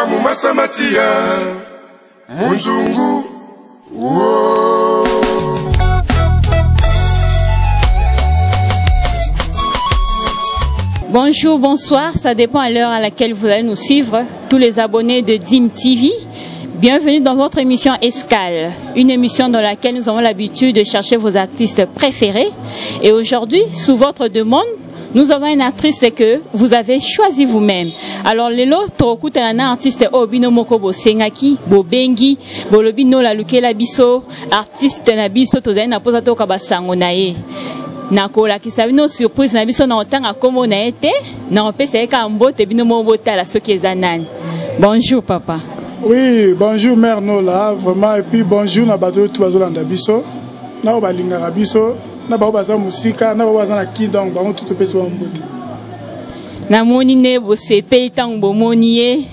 Papa Mumasa Matia Munzungu. Bonjour, bonsoir, ça dépend à l'heure à laquelle vous allez nous suivre, tous les abonnés de Dim TV. Bienvenue dans votre émission Escale, une émission dans laquelle nous avons l'habitude de chercher vos artistes préférés. Et aujourd'hui, sous votre demande, nous avons une artiste que vous avez choisi vous-même. Alors, lelo, tokuta un artiste obino moko bo sengaki, bo bengi, bo lobino la luke la biso, artiste na biso tozali na posa to kabasango na ye. Nakola kisabino surprise na biso na otanga komo na ete, na opesa eka mbote bino mo botala soki ezanani. Bonjour papa. Oui, bonjour mère Nola, vraiment et puis bonjour na bato tout bazolanda biso. Na obalinga biso. Na ba baza musika na ba baza na ki donc ba tout pesi ba mbote na moni ne bo sepe tang bo monié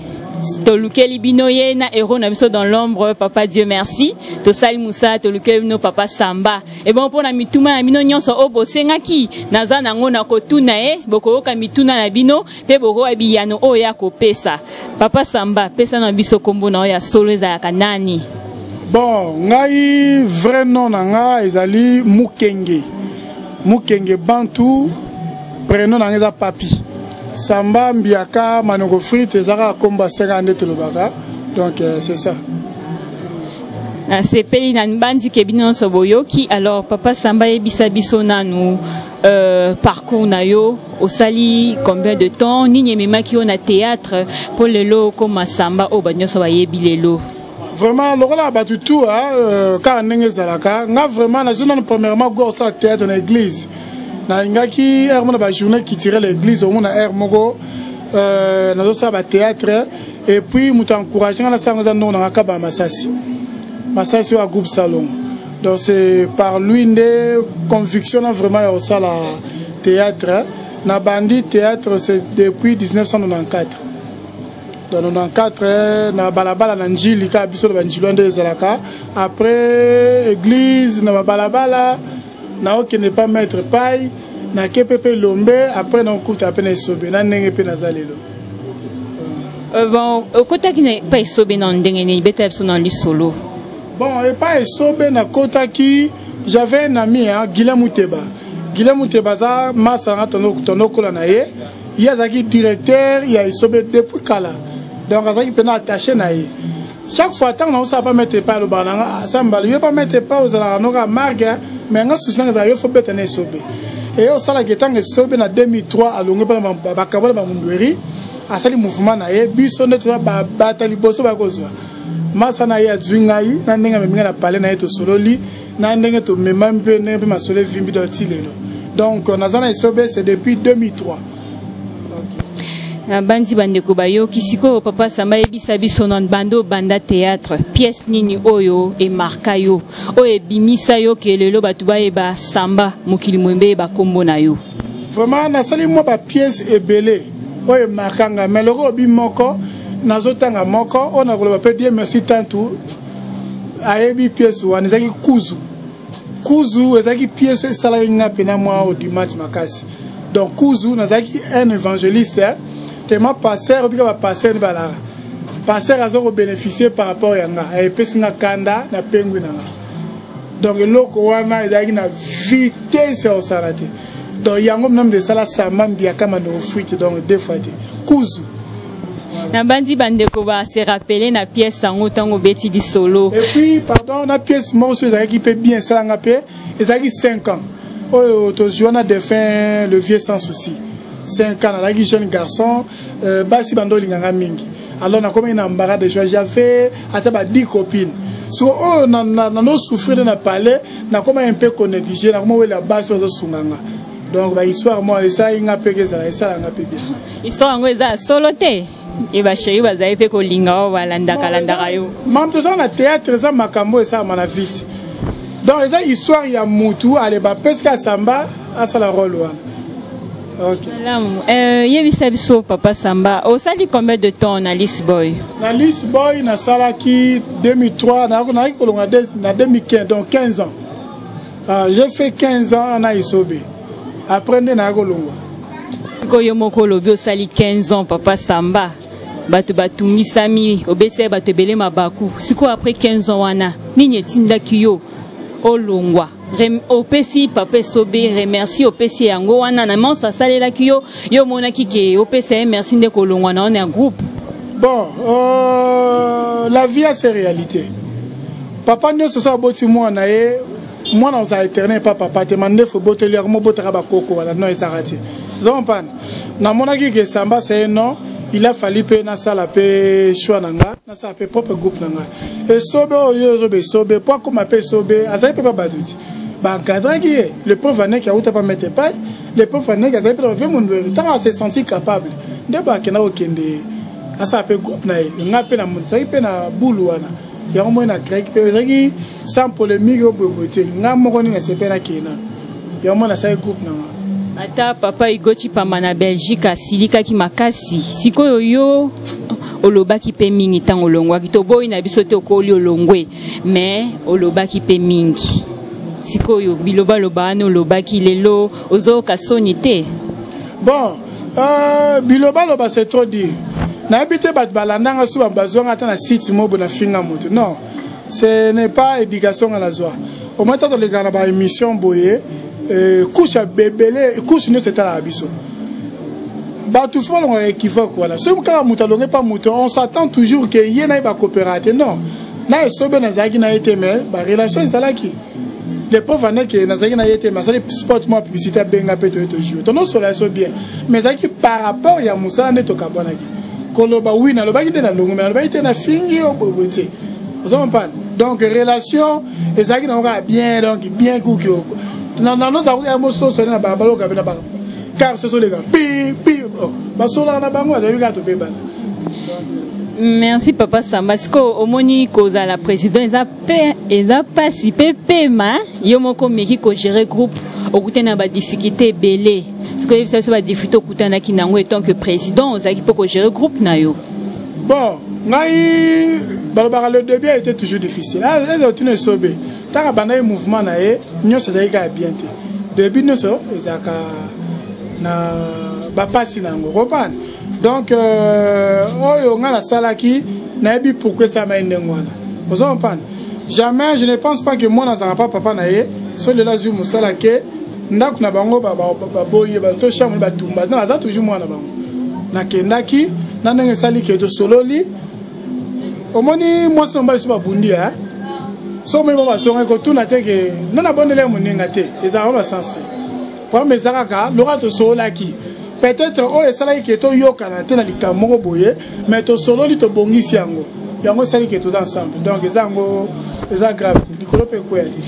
to lukeli binoye na héros na biso dans l'ombre papa Dieu merci to sali musa to lukeli no papa Samba et bon pour na mituma na bino nyonso o bo sengaki naza na ngona ko tuna boko ka mituna na bino pe boko abiyano o ya ko pesa papa Samba pesa na biso kombo na ya solo za kanani. Bon, ngai vrai nom nanga ezali Mukenge. Mukenge Bantu, prénom nanga eza Papi. Samba Mbiaka Manoko Frite ezaka komba 50 telobaka. Donc c'est ça. C'est pays na mbandi kebino soboyoki alors papa Samba ebisa biso nanu parcours na yo osali combien de temps ni memaki on a théâtre pour lelo comme Samba o banyoso bayebi lelo. Vraiment, le rôle a battu tout, quand on est zalaka, on a vraiment, la zone premièrement, go au théâtre dans l'église. Na ingaki, la journée qui tirait l'église, au monde a mogo, na zo sa ba théâtre, et puis nous t'encourageons à la salle dans la kaba Masasi. Masasi au groupe salon. Donc c'est par lui une conviction vraiment au salle théâtre. Na bandi théâtre c'est depuis 1994. Dans 94, na balabala na njili ka biso na njilwa nde ezalaka. Après église na balabala na okene pas mettre paille na kepepe lombe après na okuta apena esobe na ndenge pe na zalelo. Bon, okota ki na pas esobe na ndenge ni beta biso na li solo. Bon, et pas esobe na kota ki j'avais un ami Guillaume Mouteba. Guillaume Mouteba za masanga tonokola na ye. Il y a zaki directeur, il y a esobe depuis kala. Donc, il peut attacher naïe. Chaque fois, tant qu'on ne pas mettre pas le banana, ça ne va pas mettre pas aux alanora margue, mais on a souvent il faut mettre un sobe. Et au salaire qui est en sobe en 2003 à l'ongé par ma bakabole par Mundweri, à sali mouvement naïe, bison de toi bataille bosso bagozo. Massa naïe à Zwingaï, n'enga me bien à parler naïe to sololi, n'enga to me même peu ne ma sole vimbi de tilelo. Donc, on a un sobe, c'est depuis 2003. Bandi bandeko bayo kisiko papa Samba ebisa biso non bando banda théâtre pièce nini oyo e marka yo oyo bimisa yo kelelo batu ba Samba mukili mwembe ba kombo na yo. Vraiment na sali mo ba pièce ebele oyo markanga mais loko bimoko nazotanga moko on a voulu pas dire merci tantou ayebi pièce wana ezaki kuzu ezaki pièce sala nga pena moi au dimanche makasi. Donc kuzu nazaki un évangéliste tellement passer ou bien passer ni balara passer azo bénéficier par rapport yanga et pesinga kanda na pengu nanga donc loko wana ezaki na vitesse au salate donc yango même de sala Samba Mbiaka Manoko Frite donc deux fois kuzu na bandi bandeko ba se rappeler na pièce sango tango beti di solo et puis pardon na pièce morceau ezaki peut bien sala ngapé ezaki 5 ans oh to joana de fin le vieux sans souci 5 ans, là, jeune garçon, basi bando linganga mingi. Alors, on a comme une embarras de joie. J'avais 10 copines. So, oh, on a souffert de la palais, on a comme un peu négligé, on a comme la base aux sunganga. Donc, l'histoire, moi, ça, il y a un peu de ça, ça, il y a un peu bien. Histoire, on a soloté. Et bah, chérie, vous avez fait que linga, ou alanda, kalanda, yo. Maintenant, le théâtre, ça, ma cambo, et ça, ma vite. Donc, ça, histoire, il y a Moutou, allez, bah, parce qu'à Samba, à ça, la rôle, Okay. Yebisabiso papa Samba, au sali combien de temps na List Boy? Na List Boy na salaki 2003 na 2015 donc 15 ans. J'ai fait 15 ans na Isobe. Après na Golonga. Siko yomoko lobi au sali 15 ans papa Samba. bato batungisami obese bato belé mabaku siko après 15 ans wana nini tinda kiyo olongwa opesi papa sobe remercie opesi yango wana na monsa salela kiyo yo mona kike opesi merci nde kolongwa na on un groupe. Bon, la vie a ses réalités. Papa ne se soit boti moi nae moi on s'est éternel pas papa te mandé faut boter lui mo botera ba koko wala non esarati. Zon pan. Na mona ki ke samba c'est non, il a fallu pe na sala pe choix nanga, na sala pe propre groupe nanga. Et sobe oyo sobe pas comme appelle sobe, azai pe pas baduti. Ba encadrer qui est le pauvre ané qui a outa pas mettre pas, le pauvre ané qui a pas fait mon temps se sentir capable. De ba kena okende asa pe groupe na ye nga pe na mutsa pe na bulu wana ya mo na grec pe zaki sans polémique au boboté nga moko ni se pe na kena ya mo na sa groupe na ata papa igoti pamba na Belgique asilika ki makasi sikoyo yo olobaki pe mingi tango longwa kitoboyi na biso te okoli olongwe mais olobaki pe mingi sikoyo biloba loba no olobaki lelo ozo kasoni te. Bon biloba loba c'est trop dire. N'habitez pas de balandanga sous un besoin à la site mobile na finga moto. Non, ce n'est pas éducation à la joie. Au moment où les gars na ba émission boye, couche à bébé, couche ne c'est à la biso. Bah tout ça on équivoque voilà. Ce cas moto longue pas moto, on s'attend toujours que y en a pas coopérater. Non, na sobe na zaki na été mais ba relation ça qui. Les pauvres années que na zaki na été mais ça les sport moi publicité benga peut te jouer. Ton sur la so bien. Mais zaki par rapport ya musa ne to kabona ki. Koloba oui na loba kite na longo mais loba kite na fingi au boboté. Vous comprenez? Donc relation ezaki na nga bien donc bien ku ko. Na non ça ko mo so na ba balo ka na ba. Car ce sont les gars. Pi ba so na bango azabi ka to bebana. Merci papa Samba. Siko omoni koza la président eza pas si pema yo moko meki ko gérer groupe okute na ba difficulté belé. Parce que ça soit difficile au côté na kinango étant que président on qui peut gérer groupe na yo. Bon, ngai le début a été toujours difficile. Ah, les autres sobe. Tant que mouvement na e, nyo ça ka bien te. Début no so ezaka na ba pasi nango, comprendre. Donc oyo ngala salaki na ebi pourquoi ça m'a ndengwana. Vous comprenez? Jamais je ne pense pas que moi na zanga papa na e, so le lazu musalake ndako na bango ba boye ba to chambre ba tumba na za toujours moi na bango na kendaki na ndenge sali ke to sololi omoni moi so mba so ba bundi ha so me ba so ko tuna te ke na bonele muninga te ezara ba sens te kwa mezaka ka lora to solaki peut-être o esala ke to yoka na te na likambo boye mais to sololi to bongisi yango sali ke to ensemble donc ezango eza grave likolo pe ko ya te.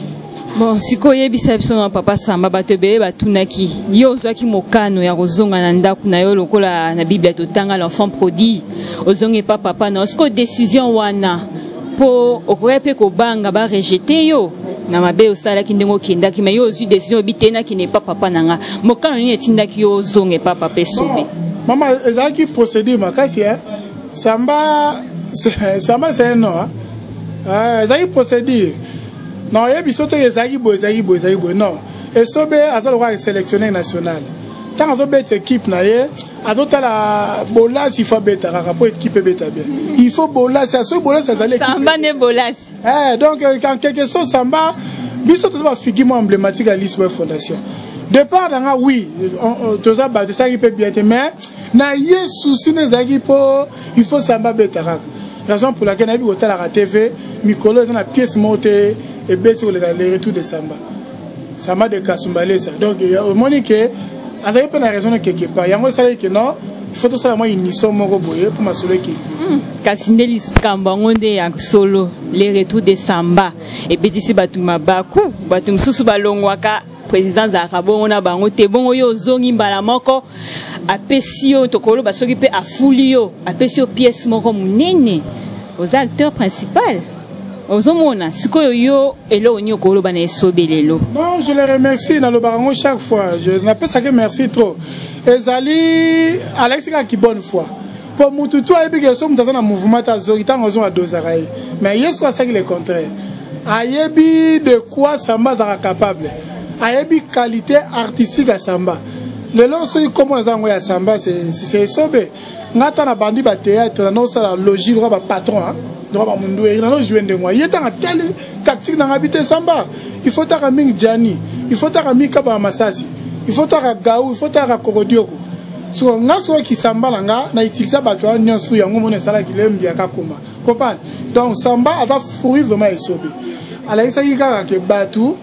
Bon, siko yebisa biso na papa Samba batebe batunaki yo zwaki mokano ya kozonga na ndako na yo lokola na Bible totanga l'enfant prodigue ozonge pa papa na siko décision wana po okorepe ko banga ba rejeter yo na mabe osala ki ndengo kendaki mais yo ozwi décision bitena ki ne pas papa nanga mokano ni etindaki yo ozonge pa papa sobe. Maman ezaki procédure makasi hein Samba c'est un nom hein ezaki procédure. Non, il y a des choses qui sont non. Et ça, c'est sélectionné national. Tant que cette équipe, la bolas, il faut bêta, pour équipe bêta bien. Il faut bolas, c'est ça, bolas, ça allait. Samba n'est bolas. Donc, en quelque sorte, Samba, biso c'est une figure emblématique à l'Israël Fondation. De part, oui, tout ça, ça qui peut bien être, mais na y a souci, il faut Samba bêta. Raison pour laquelle on a vu à la TV, Mikolo, c'est une pièce montée. Et bien sur les retours de Samba. Samba de Kasumbalé ça. Donc au moment que ça y a pas de raison quelque part. Il y a un salaire que non, il faut tout ça moi une mission mon boye pour m'assurer que Kasindeli Kambangonde ya solo les retours de Samba et puis d'ici batuma baku batum susu balongwaka président Zakabo on a bango te bon yo zongi mbala moko apesio tokolo basoki pe afulio apesio pièce moko munene aux acteurs principaux. Non, je les remercie dans le barango chaque fois. Je n'appelle ça que merci trop. Ezali, Alex qui bonne foi. Pour Moutoutou, il y a un mouvement à Dozaraï. Mais il y a ça qui est le contraire. Ayebi de quoi Samba sera capable. Ayebi qualité artistique à Samba. Le long, comment on a Samba, c'est sobé. ngata na bandi ba théâtre na ça logique ba patron hein donc ba mundu e na jouer de moi yeta na telle tactique na habiter samba il faut ta ming jani il faut ta mika ba masasi il faut ta gaou il faut ta kokodioko so ngaso ki samba nga na utiliser ba to nyonso yango mona sala kilembi akakoma comprendre donc samba ava fruit vraiment esobe ala isa yika ke batu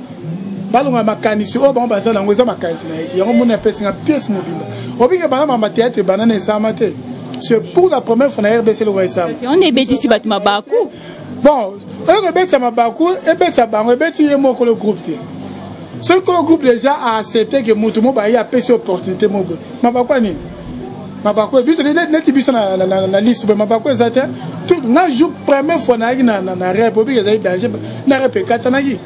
balonga makanisi o ba basala ngo za makanisi na yiki yango mona pesi nga pièce mobile obike bana mama théâtre banana esamate c'est pour la première fois na RDC le Royaume. On est bêtis si batma baku. Bon, on bêtis ma baku et bêtis bango bêtis yemo ko le groupe. Ce que le groupe déjà a accepté que mutumo ba ya pesi opportunité mobo. Ma baku ni. Ma baku biso net biso na liste ma baku exact. Tout na jour première fois na na République ezali danger na repekata na gi.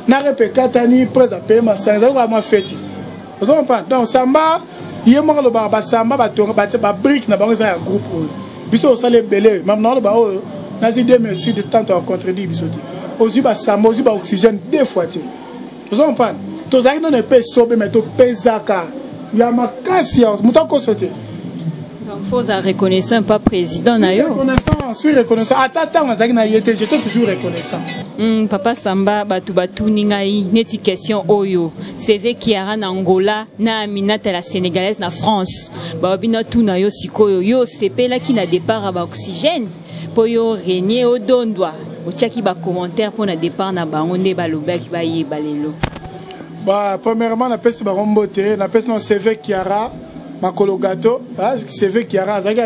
Na repekata ni presse à payer ma ça va ma fête. Vous comprenez? Donc samba yemo ko le ba samba ba to ba brique na bango za groupe biso ça les belé même non le ba na si 2 minutes de temps à contredire biso ti ozi ba samba ozi ba oxygène 2 fois ti vous comprenez to za non peut sobe mais to pezaka ya makasi mutako sote donc faut ça reconnaissant pas président na yo reconnaissant suis reconnaissant attends na zaki na yete j'étais toujours reconnaissant papa samba batu ningai neti question oyo CV Kiara na Angola na Aminata la sénégalaise na France ba bino tuna yo sikoyo yo sepela ki na départ ba oxygène po yo régner odondwa otiaki ba commentaire pour na départ na bango nde ba lobaki ba yeba lelo bah premièrement na pesi ba rombote na pesi no CV Kiara makolo gato CV Kiara zaki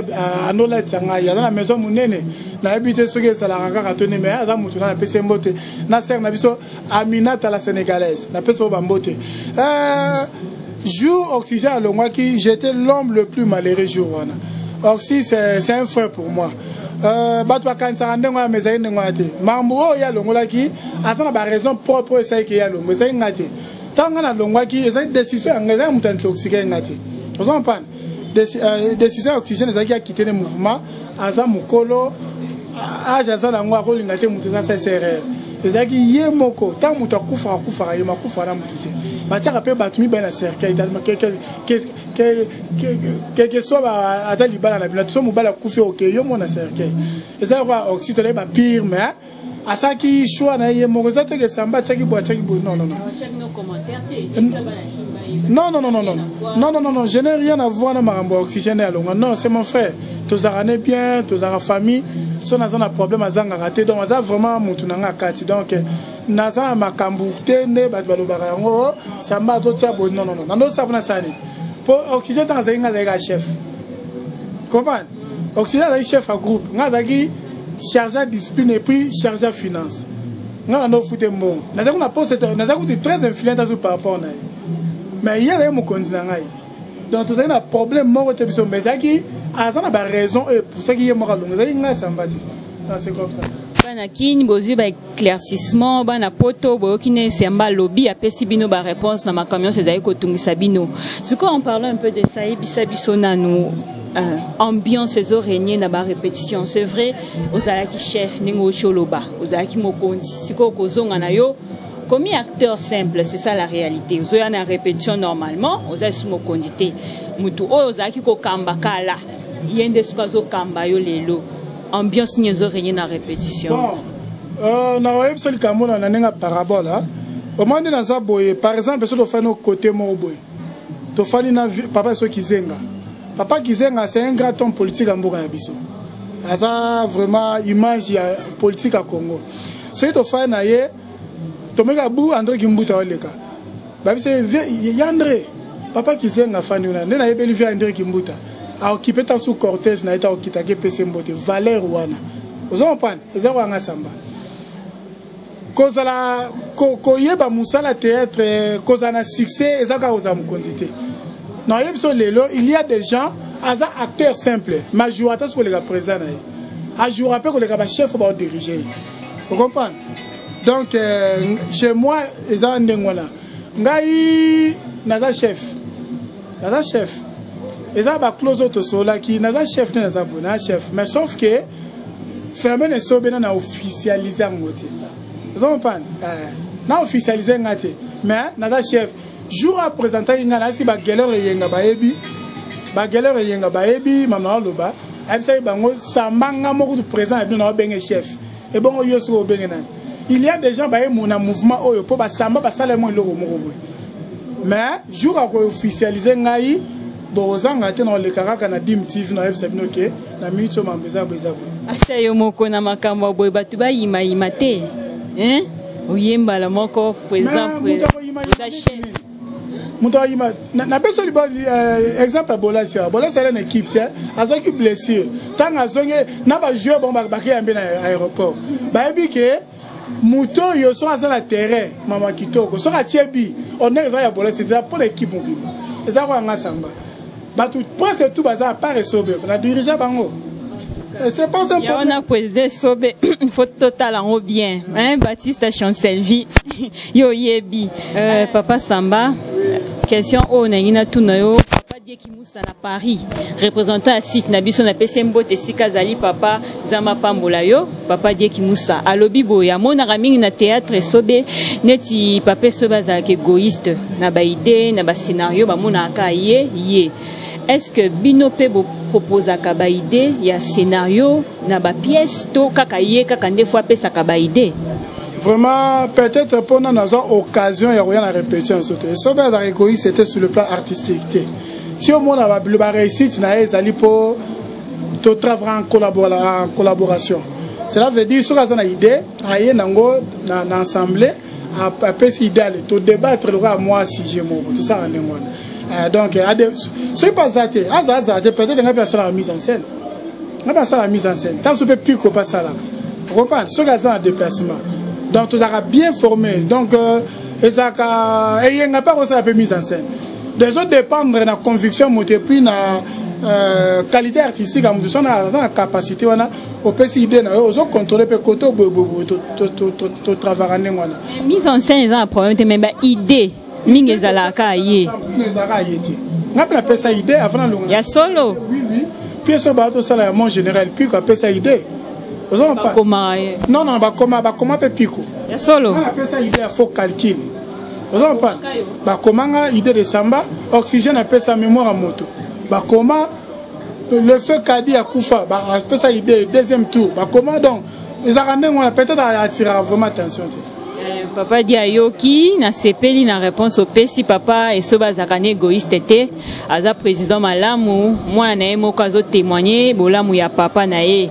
anola tsanga ya na maison munene na habité soki ça la raka toni mais aza mutu na pesi mbote na ser na biso Aminata la sénégalaise na pesi ba mbote jour oxygène longwa qui j'étais l'homme le plus malheureux jour wana oxy c'est un frère pour moi bato bakanisa ndengo mais ça ndengo ate mambo ya longola ki asana ba raison propre ça qui ya longo ça ngate tanga na longwa ki ça décision ngeza mutu intoxiqué ngate vous comprenez décision oxygène ça qui a quitté le mouvement aza mukolo aja za na ngwa ko lingate mutu ça c'est erreur ça qui yemoko tant mutu akufa ye makufa na mutu te batiaka pe batumi ba na cercueil que soit ata libala na bila so mobala kufi OK yo mona cercueil ça quoi oxygène ba pire mais asaki choix na yemoko ça te que samba tchaki bo non non, je n'ai rien à voir avec ma oxygène à longue. Non, c'est mon frère. Tous arrêtés bien, tous à la famille. Si on a un problème à zanga raté, donc on a vraiment montunanga kati. Donc, naza makambukte ne batbalo barango, ça m'a tout ça bon. Non, non, ça va ça. Pour oxygène, dans un chef. Comprends? Oxygène, c'est chef à groupe. Nazaki chargé de discipline et puis chargé de finance. Nous avons foutu bon. Nazaki on a posé, nazaki très influent par rapport à mais il y a un continent. Donc, tu as un problème, mais ça qui a raison et pour ça qui est mort. C'est comme ça. Banakini bozu ba éclaircissement bana poto boyokine semba lobby apesi bino ba réponse na ma camion c'est ko tungisa bino. Ce qu'on parle un peu de ça et bisabiso na nous ambiance zo régner na ba répétition. C'est vrai aux alaki chef ningo choloba, aux alaki mokondi siko kozonga na yo. Comme acteur simple, c'est ça la réalité. Vous avez une répétition normalement, vous avez une condité. Vous avez une kamba kala. Il y a des choses kamba yo lelo. Ambiance n'y a rien à répétition. Bon, na web sur le Cameroun, on a une parabole. Au moment où on a boyé, par exemple, sur le fait nos côtés mo boyé. To fali na papa so kizenga. Papa kizenga c'est un grand homme politique en Mboka Yabiso. Ça vraiment image politique à Congo. Ce to fali na ye Tomeka bou André Kimbuta oleka. Ba c'est André. Papa kizenga fani una. Nena yebeli vi André Kimbuta. A occupé tant sous Cortez na eta okitake PC Mbote Valère wana. Ozo mpana, ezako anga samba. Kozala ko yeba musala théâtre kozana succès ezaka oza mukondité. Non yebso lelo il y a des gens aza acteurs simples. Majorata ce que les gars présents na. A jour après que les gars chef va diriger. Vous comprenez? Donc, chez moi, ils ont un ndengwana. Ngai, naza chef. Naza chef. Ils ont un close auto sola qui naza chef, naza bona chef. Mais sauf que, fermer les sobé na officialisé en côté. Vous comprenez? Na officialisé en côté. Mais naza chef. Jour à présenter, il y a si ba galère yenga ba ebi. bagelero yenga baebi mama loba abisa bango sambanga moko du présent et na benga chef et bon yo so benga nan il y a des gens baé mon mouvement oyo po ba samba ba sala mo loko moko boy mais jour à officialiser ngai bozanga te na le karaka na dim tv na ebisa binoke na mito mambeza boy asa yo moko na makambo boy batu ba yima te hein oyemba la moko présent na personne exemple bola c'est une équipe a qui blessure tant azonge na ba joueur bon ba ki ambe na aéroport ba ebi ke muto yo so à la terrain mama kitoko so ka tiebi on est ya bola c'est pour l'équipe mobimba eza ko nga samba ba tout presque tout bazar pas resobe la dirigeant bango c'est pas simple. On a posé sobe faut total en bien hein Baptiste Chancelvi yo yebi papa Samba question o na ina tunayo papa die ki musa na Paris représentant à site na biso na pesembo te sikazali papa zama pambola yo papa die ki musa alobi boya mona ramingi na théâtre sobe neti papa soba za ke égoïste na ba idée na ba scénario ba mona ka ye est-ce que bino pe bo proposa ka ba idée ya scénario na ba pièce to kaka ye kaka nde fois pe sa ka ba idée vraiment peut-être pour nous occasion il y a rien à répéter en sauté et ça va égoïste c'était sur le plan artistique si au moins la réussite na ezali pour tout travailler en collaboration cela veut dire sur la idée aye nango na ensemble à cette idée tout débattre le à moi si j'ai mon tout ça en donc c'est pas ça peut-être on va passer la mise en scène tant ce peut plus qu'on passe ça là vous comprenez sur la déplacement donc tout ça bien formé donc et ça il y a pas aussi la mise en scène des autres dépendre de la conviction monter puis na qualité artistique am de la capacité on a au idée na aux autres contrôler pe côté to travailler ngwana mise en scène est un problème mais idée mingi zalaka ye ngapela pesa idée avant le ya solo oui puis ça ba to sala mon général puis quoi pesa idée non comment peut pico ya solo on appelle ça idée à faux calcul vous pas comment idée de samba oxygène appelle ça mémoire à moto comment le feu Kadi à Koufa appelle ça idée deuxième tour comment donc ils ont peut-être attirer vraiment attention papa dit ayoki na sepeli na réponse au pesi papa et soba zakane égoïste était aza président malamu moi na emo kazo témoigner bolamu ya papa na e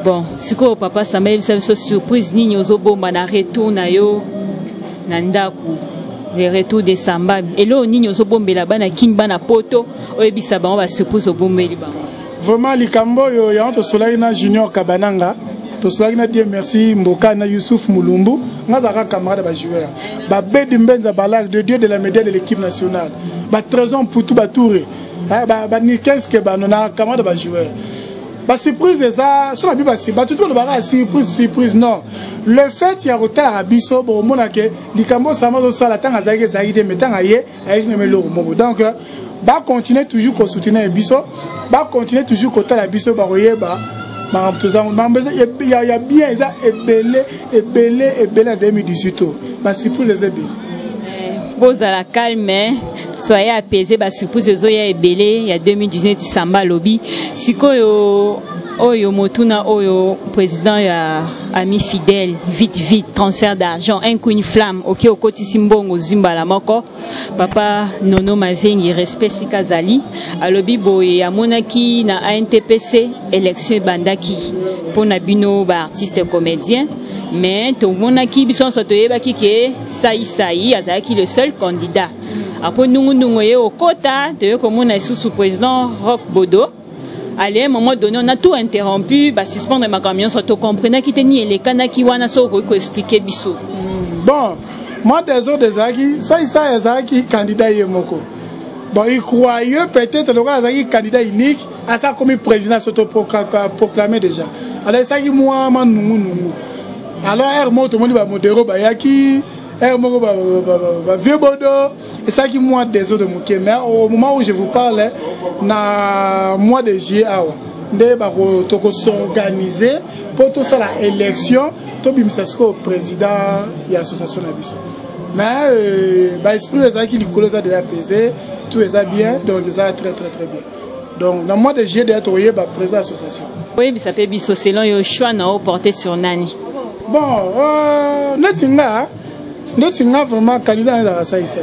bon siko papa Samba ça surprise nini ozobomba na retour na yo na ndaku le retour de Samba elo nini ozobombela bana kimba na poto oyebisa bango ba surprise obombeli bango vraiment likambo yo ya to solai na junior kabananga to solai na Dieu merci mboka na Youssouf Mulumbu ngazaka camarade ba joueur ba bedi mbenza balak de Dieu de la médaille de l'équipe nationale ba trésor pour tout ba touré ba ni 15 ke ba na camarade ba joueur ba surprise ça sur la bible ba tout le bara surprise non le fait il y a retard à biso bo mona ke likambo sama zo sala tanga zaki zaide metanga ye ayi ne melo mo donc ba continuer toujours ko soutenir biso ba continuer toujours ko tala biso ba royeba il y a bien ça ebele 2018 ba surprise c'est bien bozala calme soyez apaisé ba surprise ezoya ebele ya 2019 Samba lobby sikoyo oyo motuna oyo président ya ami fidèle vite transfert d'argent un coup une flamme OK okoti simbongo zimbala moko papa Nono Mavengi respect sikazali alobi boye ya monaki na ANTPC élection bandaki pona bino ba artiste comédien mais to monaki biso so toyebaki ke sai azaki le seul candidat après nungu ye okota de komona sous président Roch Bodo. À un moment donné, on a tout interrompu, suspendre ma camion, soit au comprenant qui tenait les canards qui wana so expliquer biso. Bon, moi des autres des agis, ça Zaki candidat yemoko. Bon, il croyait peut-être le roi Zaki candidat unique, à ça comme président s'auto-proclamé déjà. Alors ça qui moi nous. Alors Hermo tout le monde va modérer bayaki. Vieux Bodo, et ça qui moi des autres de mais au moment où je vous parle, na mois de juillet, on s'organiser pour tout ça l'élection, tout le président et l'association. Mais l'esprit de ça qui lui colle ça déjà pesé, tout est bien, donc ça très bien. Donc, dans le mois de juillet, d'être au président de l'association. Oui, mais ça peut être selon le choix porté sur Nani. Bon, nous vraiment candidat dans ça ici.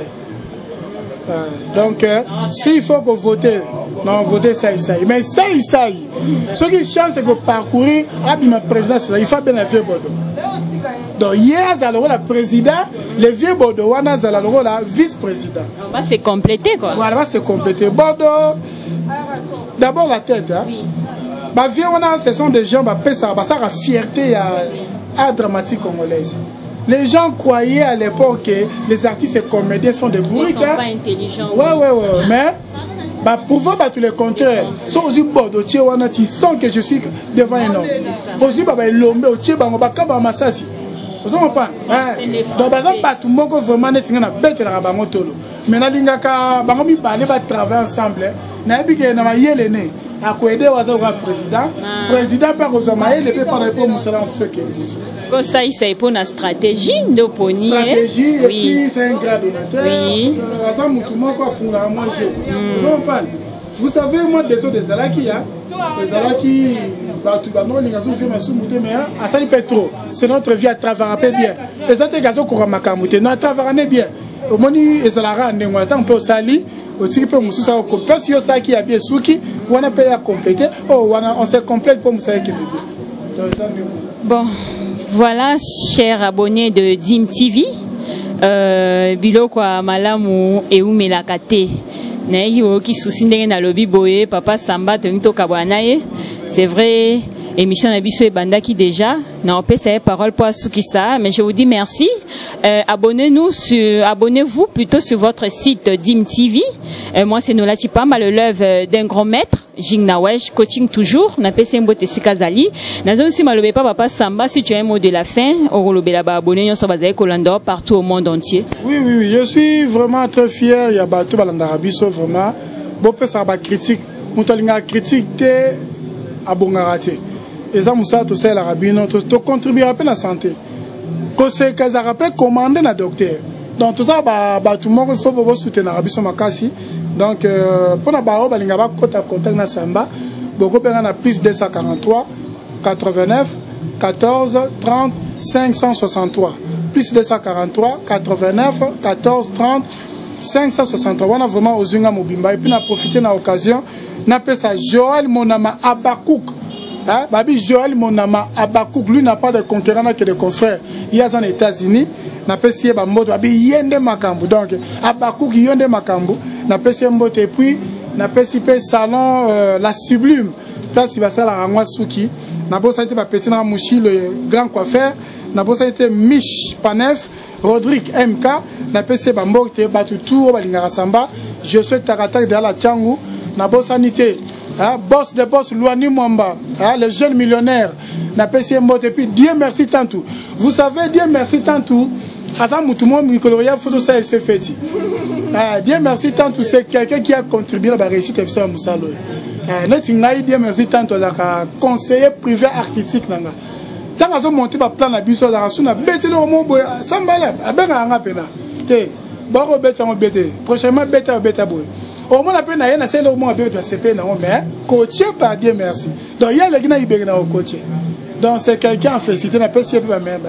Donc, s'il faut que voter, non, voter ça ici. Mais ça ici, ce qui chance, c'est que parcourir ma présidence, il faut bien la vieux Bordeaux. Donc, hier, le président, le vieux Bordeaux, on a le vice-président. On va se compléter, quoi. Voilà, on va se compléter. Bordeaux, d'abord la tête. Hein. Oui. Bah, vieux, ce sont des gens, ça a fierté à dramatique congolaise. Les gens croyaient à l'époque que les artistes et comédiens sont des bourriques. Ils ne sont pas intelligents. Ouais. Mais pour voir tous les contraires, si vous Bordeaux, tu sens que je suis devant un homme. Aussi, l'homme, tu es vous comprenez? Donc, par exemple, tout le monde vraiment n'est pas bête à la bamotolo. Maintenant, les gens qui travaillent ensemble, n'a pas que n'a yé l'aîné. À quoi aider au président? Président par aux hommes, il peut pas répondre à ce qu'il dit. Ça, c'est pour une stratégie de pony. Stratégie, et puis c'est un grade donateur. Oui. Vous savez, moi, des autres des Alaki, les Alaki, c'est notre vie à travailler bien. Les autres gars qui ont makamouté, nous travaillons bien. Au moment où les Alaki on peut salir, aussi pour nous ça au complet. Si ça qui a bien souki, on a payé à compléter. On se complète pour nous ça qui est bien. Bon, voilà, chers abonnés de Dim TV, biloko malamu et umelakate. Qui souci na lobby boye papa Samba tenito kabanaye. C'est vrai, émission Nabiso et Bandaki déjà. Non, on peut savoir parole pour Soukissa, mais je vous dis merci. Abonnez-vous plutôt sur votre site Dim TV. Moi, c'est Nola Chipamba, le lève d'un grand maître, Jingnawesh, coaching toujours. On appelle Sembote Sikazali. Nazon si malobe pas papa Samba, si tu as un mot de la fin, Orolobe là-bas abonné, on s'en basé Kolando partout au monde entier. Oui, je suis vraiment très fier. Il y a Batou Balandarabiso, vraiment. Bon, ça va critique. Moutolinga critique, à Bongarate. Et ça, Moussa, tout ça, l'arabino, tout contribuer à la santé. Que c'est qu'ils rappellent commander la docteur. Donc, tout ça, tout le monde, il faut soutenir l'Arabie Makasi. Donc, pour la barre, il y a un contact na Samba. Beaucoup de gens plus 243, 89, 14, 30, 563. Plus 243, 89, 14, 30, 563. On a vraiment osé Mobimba. Et puis, on a profité de l'occasion. On appelle ça Joël Monama Abakouk. Babi Joël Monama Abakouk, lui n'a pas de concurrent que de confrères. Il y a aux États-Unis. Na pesi ba mboto abi yende makambu donc Abakouk yende makambu na pesi mboto et puis na pesi pe salon la sublime place va ça la rangwa suki na bossa été ba petit na Mouchi le grand coiffeur na bossa été Mich Panef Rodrigue MK na pesi ba mboto ba tout ba lingara samba je suis Taratak de la Tchangu na bossa nité boss de boss Luani Mwamba le jeune millionnaire na pesi mboto et puis Dieu merci tant tout vous savez Dieu merci tant tout. Bien merci tant tout c'est quelqu'un qui a contribué à la réussite de ce Moussalo. Bien merci tant tout conseiller privé artistique nanga. Tant que monté par plan abisso dans la bête le mot ça m'allait à ben à pena. Té baro bête en bête. Prochainement bête à bête à boy. Au moins la peine à c'est le mot à bête c'est peine mais coaché par Dieu merci. Donc il y a les gars qui au coaché. Donc c'est quelqu'un en félicité, n'a pas si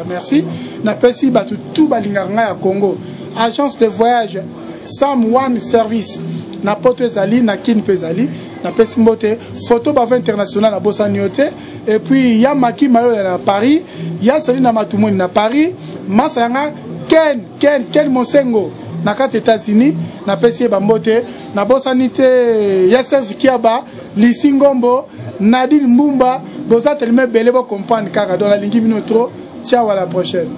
merci, n'a pas si tout balinganga à Congo. Agence de voyage Sam One Service, n'a pas Zali, n'a kin Pezali, n'a pas si mbote, photo bava international à Bossaniote, et puis il y a Maki Mayo à Paris, il y a Salina Matumoun à Paris, Masanga Ken Monsengo, n'a qu'à États-Unis, n'a pas si bambote, n'a Bossanité, Yassas Kiaba, Lissingombo, Nadine Mbumba. Vous êtes tellement belle pour comprendre car dans la ligne trop. Ciao, à la prochaine.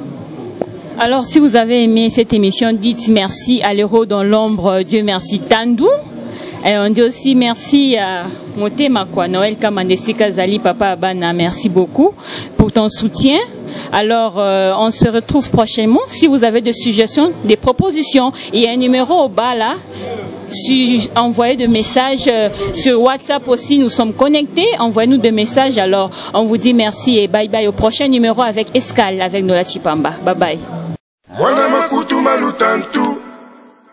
Alors, si vous avez aimé cette émission, dites merci à l'héros dans l'ombre. Dieu merci Tandou. Et on dit aussi merci à Motema quoi, Noël Kamandesika Zali, Papa Abana. Merci beaucoup pour ton soutien. Alors, on se retrouve prochainement. Si vous avez des suggestions, des propositions, il y a un numéro au bas là. Envoyez des messages sur WhatsApp aussi, nous sommes connectés, envoyez-nous des messages. Alors on vous dit merci et bye bye au prochain numéro avec Escale avec Nola Chipamba. Bye bye.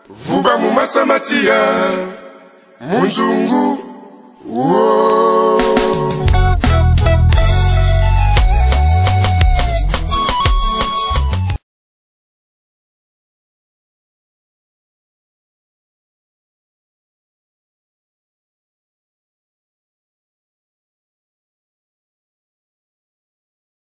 Vuba Mumasa Matia Munzungu. Whoa.